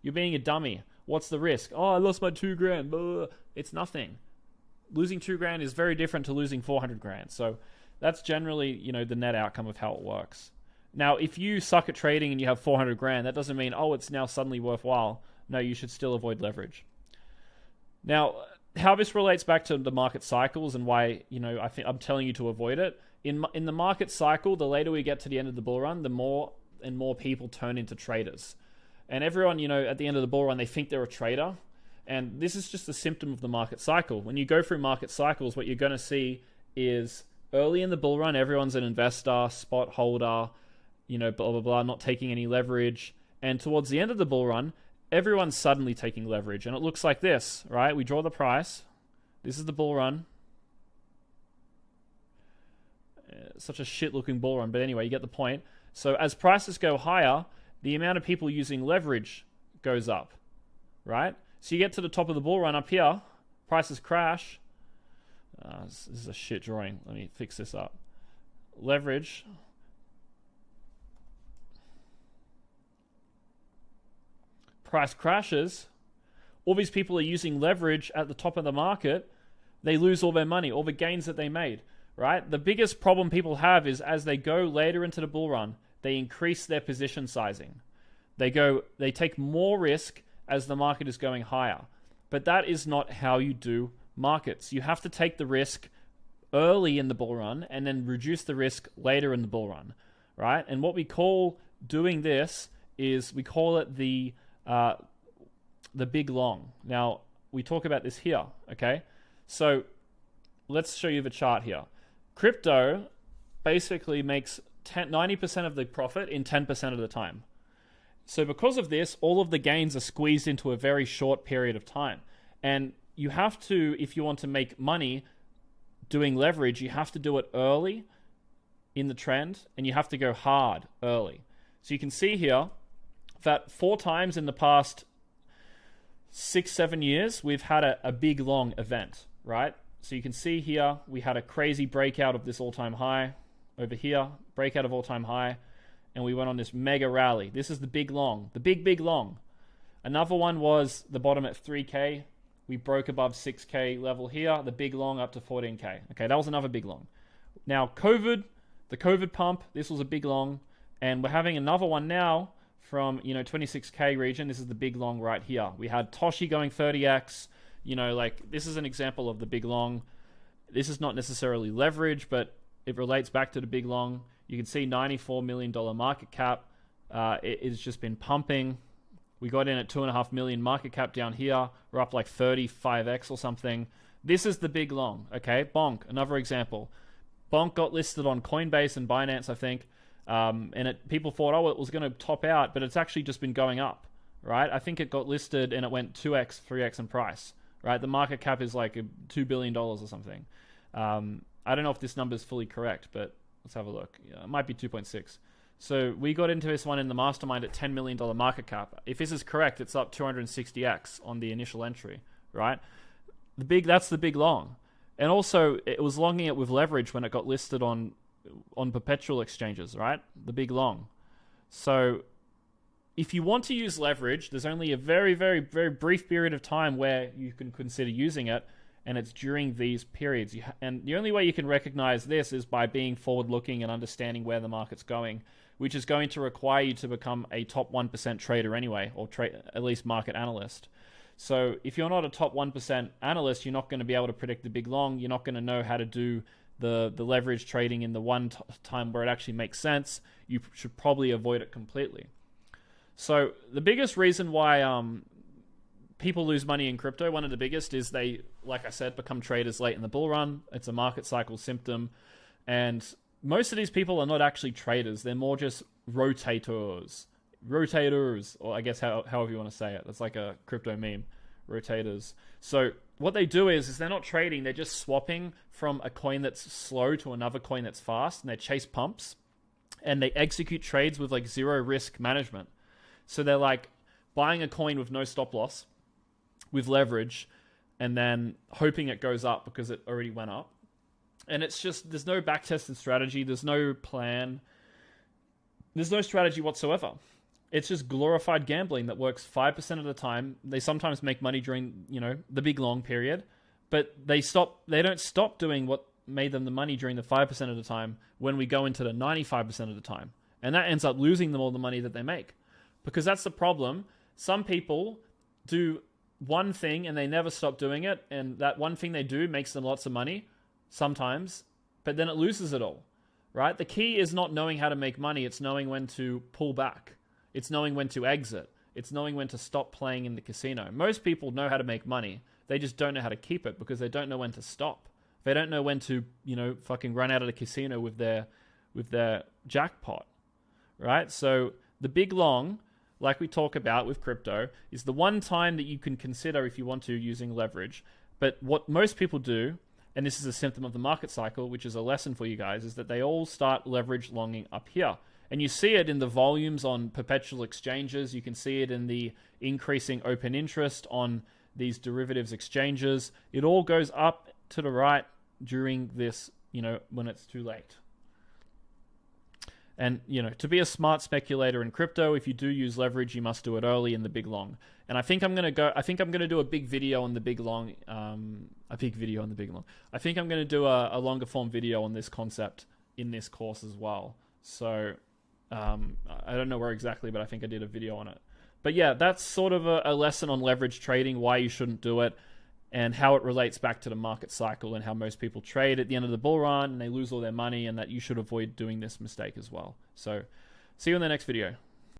You're being a dummy. What's the risk? Oh, I lost my $2,000. Blah. It's nothing. Losing $2,000 is very different to losing 400 grand. So that's generally, the net outcome of how it works. Now, if you suck at trading and you have 400 grand, that doesn't mean, it's now suddenly worthwhile. No, you should still avoid leverage. Now, how this relates back to the market cycles and why, I think I'm telling you to avoid it. In the market cycle, the later we get to the end of the bull run, the more and more people turn into traders. And everyone, at the end of the bull run, they think they're a trader. And this is just a symptom of the market cycle. When you go through market cycles, what you're going to see is early in the bull run, everyone's an investor, spot holder, blah, blah, blah, not taking any leverage. And towards the end of the bull run, everyone's suddenly taking leverage. And it looks like this, right? We draw the price. This is the bull run. Such a shit-looking bull run. But anyway, you get the point. So as prices go higher, the amount of people using leverage goes up, right? So you get to the top of the bull run up here, prices crash. This is a shit drawing. Let me fix this up. Leverage. Price crashes. All these people are using leverage at the top of the market. They lose all their money, all the gains that they made, right? The biggest problem people have is as they go later into the bull run, they increase their position sizing. They take more risk as the market is going higher. But that is not how you do markets. You have to take the risk early in the bull run and then reduce the risk later in the bull run, right? And what we call doing this is we call it the big long. Now, we talk about this here, okay? So let's show you the chart here. Crypto basically makes 90% of the profit in 10% of the time. So because of this, all of the gains are squeezed into a very short period of time. And you have to, if you want to make money doing leverage, you have to do it early in the trend, and you have to go hard early. So you can see here that 4 times in the past 6-7 years, we've had a big long event, right? So you can see here, we had a crazy breakout of this all-time high over here, breakout of all-time high, and we went on this mega rally. This is the big long, the big long. Another one was the bottom at 3K. We broke above 6K level here, the big long up to 14K. Okay, that was another big long. Now, the COVID pump, this was a big long, and we're having another one now from, 26K region. This is the big long right here. We had Toshi going 30X, this is an example of the big long. This is not necessarily leverage, but it relates back to the big long. You can see $94 million market cap. It's just been pumping. We got in at 2.5 million market cap down here. We're up like 35x or something. This is the big long, okay? Bonk, another example. Bonk got listed on Coinbase and Binance, I think. And people thought, it was going to top out, but it's actually just been going up, right? I think it got listed and it went 2x, 3x in price, right? The market cap is like $2 billion or something. I don't know if this number is fully correct, but let's have a look. Yeah, it might be 2.6. So we got into this one in the mastermind at $10 million market cap. If this is correct, it's up 260x on the initial entry, right? That's the big long. And also, it was longing it with leverage when it got listed on perpetual exchanges, right? The big long. So if you want to use leverage, there's only a very, very, very brief period of time where you can consider using it, and it's during these periods. And the only way you can recognize this is by being forward-looking and understanding where the market's going, which is going to require you to become a top 1% trader anyway, or at least market analyst. So if you're not a top 1% analyst, you're not going to be able to predict the big long. You're not going to know how to do the leverage trading in the one time where it actually makes sense. You should probably avoid it completely. So the biggest reason why people lose money in crypto, one of the biggest is they, like I said, become traders late in the bull run. It's a market cycle symptom. And most of these people are not actually traders. They're more just rotators, or I guess however you want to say it. That's like a crypto meme, rotators. So what they do is they're not trading. They're just swapping from a coin that's slow to another coin that's fast, and they chase pumps, and they execute trades with like zero risk management. So they're like buying a coin with no stop loss, with leverage, and then hoping it goes up because it already went up. And it's just, there's no back-tested strategy. There's no plan. There's no strategy whatsoever. It's just glorified gambling that works 5% of the time. They sometimes make money during, the big long period, but they don't stop doing what made them the money during the 5% of the time when we go into the 95% of the time. And that ends up losing them all the money that they make. Because that's the problem. Some people do one thing and they never stop doing it, and that one thing they do makes them lots of money sometimes, but then it loses it all, right? The key is not knowing how to make money. It's knowing when to pull back. It's knowing when to exit. It's knowing when to stop playing in the casino. Most people know how to make money. They just don't know how to keep it because they don't know when to stop. They don't know when to, fucking run out of the casino with their jackpot, right? So the big long, like we talk about with crypto, is the one time that you can consider if you want to using leverage. But what most people do, and this is a symptom of the market cycle, which is a lesson for you guys, is that they all start leverage longing up here. And you see it in the volumes on perpetual exchanges. You can see it in the increasing open interest on these derivatives exchanges. It all goes up to the right during this, when it's too late. And, to be a smart speculator in crypto, if you do use leverage, you must do it early in the big long. And I think I'm going to do a big video on the big long, I think I'm going to do a longer form video on this concept in this course as well. So, I don't know where exactly, but I think I did a video on it. But yeah, that's sort of a lesson on leverage trading, why you shouldn't do it, and how it relates back to the market cycle and how most people trade at the end of the bull run and they lose all their money, and that you should avoid doing this mistake as well. So see you in the next video.